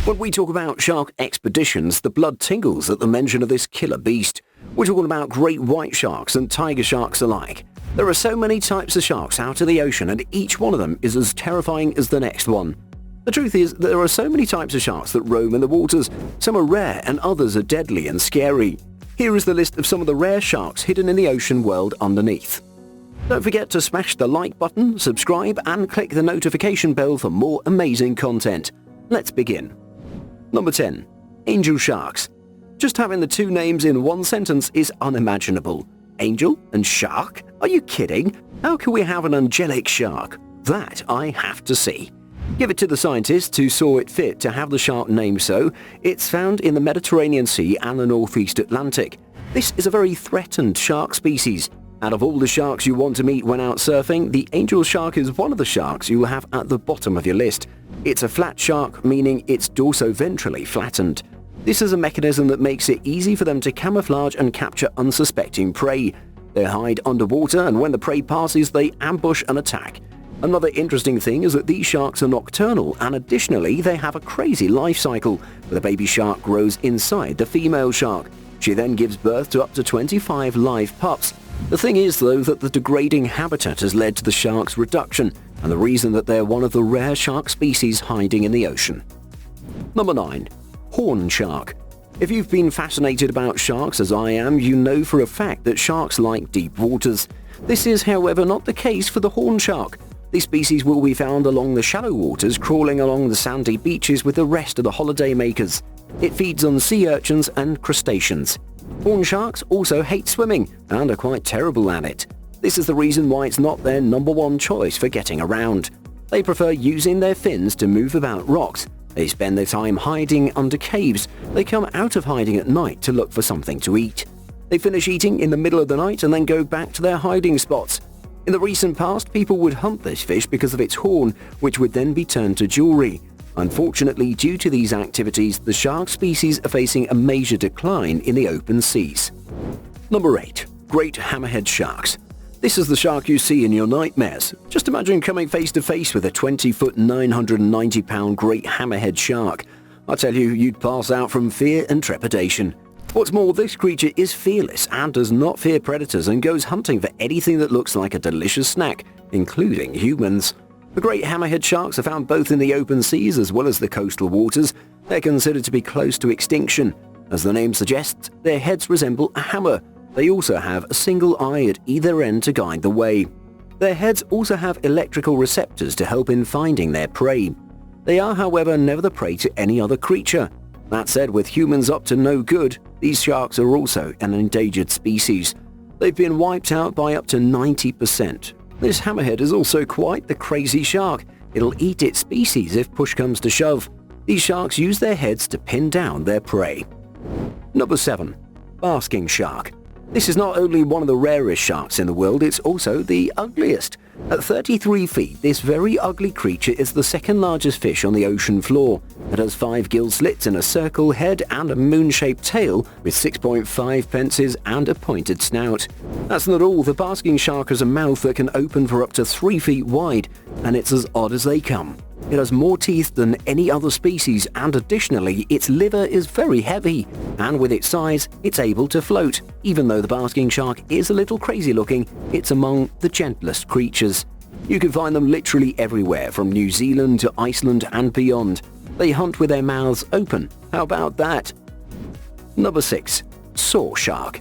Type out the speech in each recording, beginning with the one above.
When we talk about shark expeditions, the blood tingles at the mention of this killer beast. We're talking about great white sharks and tiger sharks alike. There are so many types of sharks out of the ocean, and each one of them is as terrifying as the next one. The truth is, there are so many types of sharks that roam in the waters. Some are rare and others are deadly and scary. Here is the list of some of the rare sharks hidden in the ocean world underneath. Don't forget to smash the like button, subscribe, and click the notification bell for more amazing content. Let's begin. Number 10. Angel sharks. Just having the two names in one sentence is unimaginable. Angel and shark? Are you kidding? How can we have an angelic shark? That I have to see. Give it to the scientists who saw it fit to have the shark named so. It's found in the Mediterranean Sea and the Northeast Atlantic. This is a very threatened shark species. Out of all the sharks you want to meet when out surfing, the angel shark is one of the sharks you will have at the bottom of your list. It's a flat shark, meaning it's dorso-ventrally flattened. This is a mechanism that makes it easy for them to camouflage and capture unsuspecting prey. They hide underwater, and when the prey passes, they ambush and attack. Another interesting thing is that these sharks are nocturnal, and additionally they have a crazy life cycle, where the baby shark grows inside the female shark. She then gives birth to up to 25 live pups. The thing is, though, that the degrading habitat has led to the shark's reduction, and the reason that they're one of the rare shark species hiding in the ocean. Number 9. Horn shark. If you've been fascinated about sharks as I am, you know for a fact that sharks like deep waters. This is, however, not the case for the horn shark. This species will be found along the shallow waters, crawling along the sandy beaches with the rest of the holiday makers. It feeds on sea urchins and crustaceans. Horn sharks also hate swimming and are quite terrible at it. This is the reason why it's not their number one choice for getting around. They prefer using their fins to move about rocks. They spend their time hiding under caves. They come out of hiding at night to look for something to eat. They finish eating in the middle of the night and then go back to their hiding spots. In the recent past, people would hunt this fish because of its horn, which would then be turned to jewelry. Unfortunately, due to these activities, the shark species are facing a major decline in the open seas. Number 8. Great hammerhead sharks. This is the shark you see in your nightmares. Just imagine coming face to face with a 20-foot, 990-pound great hammerhead shark. I tell you, you'd pass out from fear and trepidation. What's more, this creature is fearless and does not fear predators and goes hunting for anything that looks like a delicious snack, including humans. The great hammerhead sharks are found both in the open seas as well as the coastal waters. They're considered to be close to extinction. As the name suggests, their heads resemble a hammer. They also have a single eye at either end to guide the way. Their heads also have electrical receptors to help in finding their prey. They are, however, never the prey to any other creature. That said, with humans up to no good, these sharks are also an endangered species. They've been wiped out by up to 90%. This hammerhead is also quite the crazy shark. It'll eat its species if push comes to shove. These sharks use their heads to pin down their prey. Number 7. Basking shark. This is not only one of the rarest sharks in the world, it's also the ugliest. At 33 feet, this very ugly creature is the second largest fish on the ocean floor. It has 5 gill slits in a circle head and a moon-shaped tail with 6.5 pences and a pointed snout. That's not all. The basking shark has a mouth that can open for up to 3 feet wide, and it's as odd as they come. It has more teeth than any other species, and additionally, its liver is very heavy, and with its size, it's able to float. Even though the basking shark is a little crazy looking, it's among the gentlest creatures. You can find them literally everywhere, from New Zealand to Iceland and beyond. They hunt with their mouths open. How about that? Number 6. Saw shark.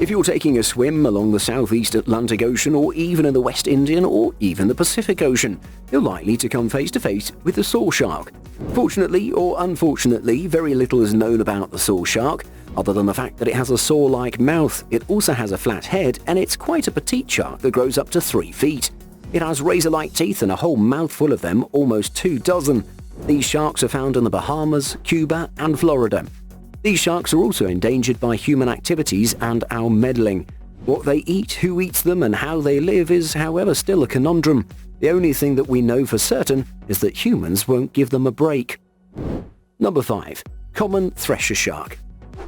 If you're taking a swim along the Southeast Atlantic Ocean, or even in the West Indian or even the Pacific Ocean, you're likely to come face to face with the saw shark. Fortunately or unfortunately, very little is known about the saw shark, other than the fact that it has a saw-like mouth. It also has a flat head, and it's quite a petite shark that grows up to 3 feet. It has razor-like teeth and a whole mouthful of them, almost 2 dozen. These sharks are found in the Bahamas, Cuba, and Florida. These sharks are also endangered by human activities and our meddling. What they eat, who eats them, and how they live is, however, still a conundrum. The only thing that we know for certain is that humans won't give them a break. Number 5. Common thresher shark.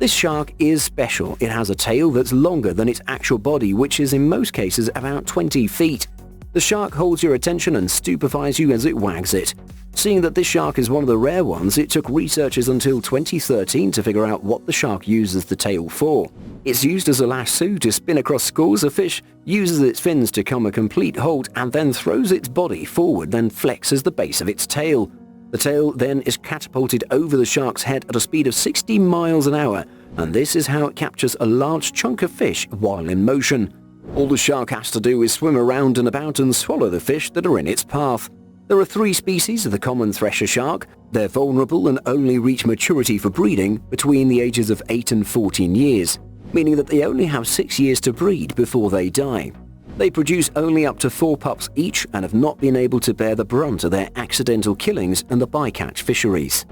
This shark is special. It has a tail that's longer than its actual body, which is in most cases about 20 feet. The shark holds your attention and stupefies you as it wags it. Seeing that this shark is one of the rare ones, it took researchers until 2013 to figure out what the shark uses the tail for. It's used as a lasso to spin across schools of fish, uses its fins to come a complete hold, and then throws its body forward, then flexes the base of its tail. The tail then is catapulted over the shark's head at a speed of 60 miles an hour, and this is how it captures a large chunk of fish while in motion. All the shark has to do is swim around and about and swallow the fish that are in its path. There are 3 species of the common thresher shark. They're vulnerable and only reach maturity for breeding between the ages of 8 and 14 years, meaning that they only have 6 years to breed before they die. They produce only up to 4 pups each and have not been able to bear the brunt of their accidental killings and the bycatch fisheries.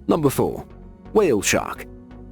Number 4. Whale shark.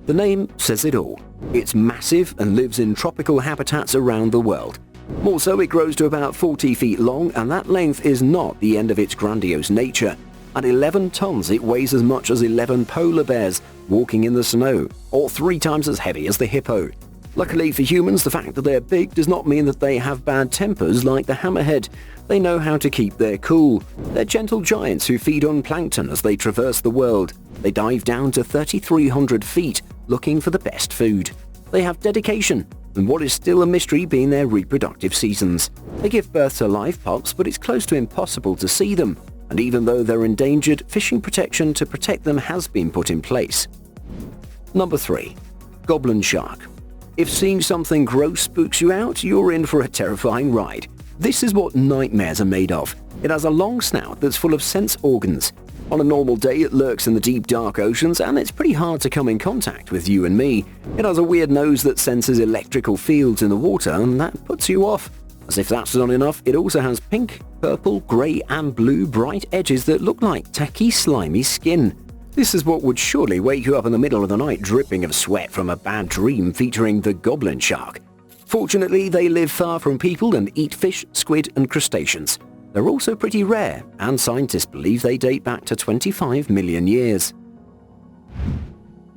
The name says it all. It's massive and lives in tropical habitats around the world. More so, it grows to about 40 feet long, and that length is not the end of its grandiose nature. At 11 tons, it weighs as much as 11 polar bears walking in the snow, or 3 times as heavy as the hippo. Luckily for humans, the fact that they're big does not mean that they have bad tempers like the hammerhead. They know how to keep their cool. They're gentle giants who feed on plankton as they traverse the world. They dive down to 3,300 feet, looking for the best food. They have dedication, and what is still a mystery being their reproductive seasons. They give birth to live pups, but it's close to impossible to see them. And even though they're endangered, fishing protection to protect them has been put in place. Number 3. Goblin shark. If seeing something gross spooks you out, you're in for a terrifying ride. This is what nightmares are made of. It has a long snout that's full of sense organs. On a normal day, it lurks in the deep, dark oceans, and it's pretty hard to come in contact with you and me. It has a weird nose that senses electrical fields in the water, and that puts you off. As if that's not enough, it also has pink, purple, grey, and blue bright edges that look like tacky, slimy skin. This is what would surely wake you up in the middle of the night dripping of sweat from a bad dream featuring the goblin shark. Fortunately, they live far from people and eat fish, squid, and crustaceans. They're also pretty rare, and scientists believe they date back to 25 million years.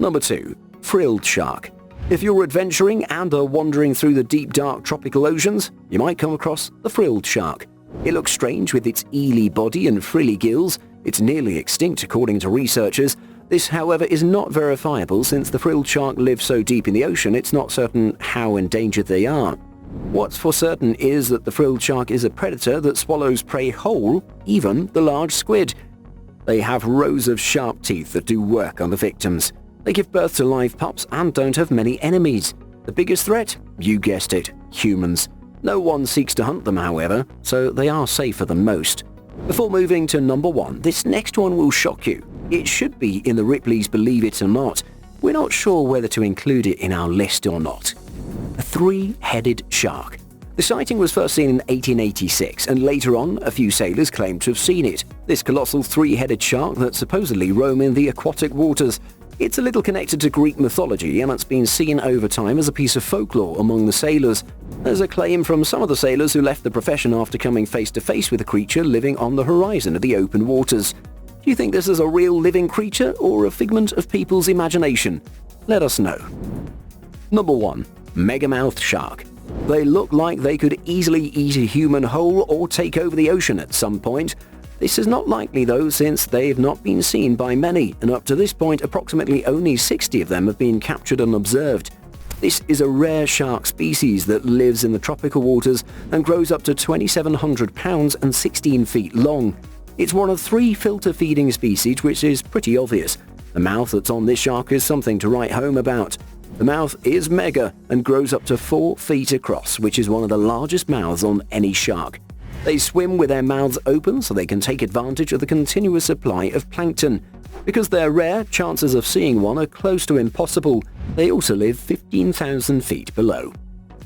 Number 2. Frilled shark. If you're adventuring and are wandering through the deep, dark tropical oceans, you might come across the frilled shark. It looks strange with its eely body and frilly gills. It's nearly extinct according to researchers. This, however, is not verifiable since the frilled shark lives so deep in the ocean it's not certain how endangered they are. What's for certain is that the frilled shark is a predator that swallows prey whole, even the large squid. They have rows of sharp teeth that do work on the victims. They give birth to live pups and don't have many enemies. The biggest threat? You guessed it, humans. No one seeks to hunt them, however, so they are safer than most. Before moving to number 1, this next one will shock you. It should be in the Ripley's Believe It or Not. We're not sure whether to include it in our list or not. A 3-headed shark. The sighting was first seen in 1886, and later on, a few sailors claimed to have seen it. This colossal 3-headed shark that supposedly roam in the aquatic waters. It's a little connected to Greek mythology, and it's been seen over time as a piece of folklore among the sailors. There's a claim from some of the sailors who left the profession after coming face to face with a creature living on the horizon of the open waters. Do you think this is a real living creature or a figment of people's imagination? Let us know. Number 1. Megamouth shark. They look like they could easily eat a human whole or take over the ocean at some point. This is not likely though, since they've not been seen by many, and up to this point approximately only 60 of them have been captured and observed. This is a rare shark species that lives in the tropical waters and grows up to 2,700 pounds and 16 feet long. It's one of 3 filter-feeding species, which is pretty obvious. The mouth that's on this shark is something to write home about. The mouth is mega and grows up to 4 feet across, which is one of the largest mouths on any shark. They swim with their mouths open so they can take advantage of the continuous supply of plankton. Because they're rare, chances of seeing one are close to impossible. They also live 15,000 feet below.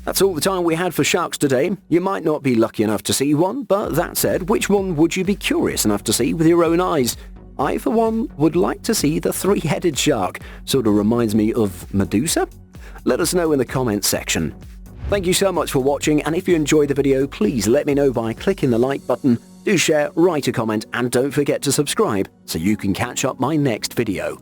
That's all the time we had for sharks today. You might not be lucky enough to see one, but that said, which one would you be curious enough to see with your own eyes? I, for one, would like to see the 3-headed shark. Sort of reminds me of Medusa? Let us know in the comments section. Thank you so much for watching, and if you enjoyed the video, please let me know by clicking the like button. Do share, write a comment, and don't forget to subscribe so you can catch up my next video.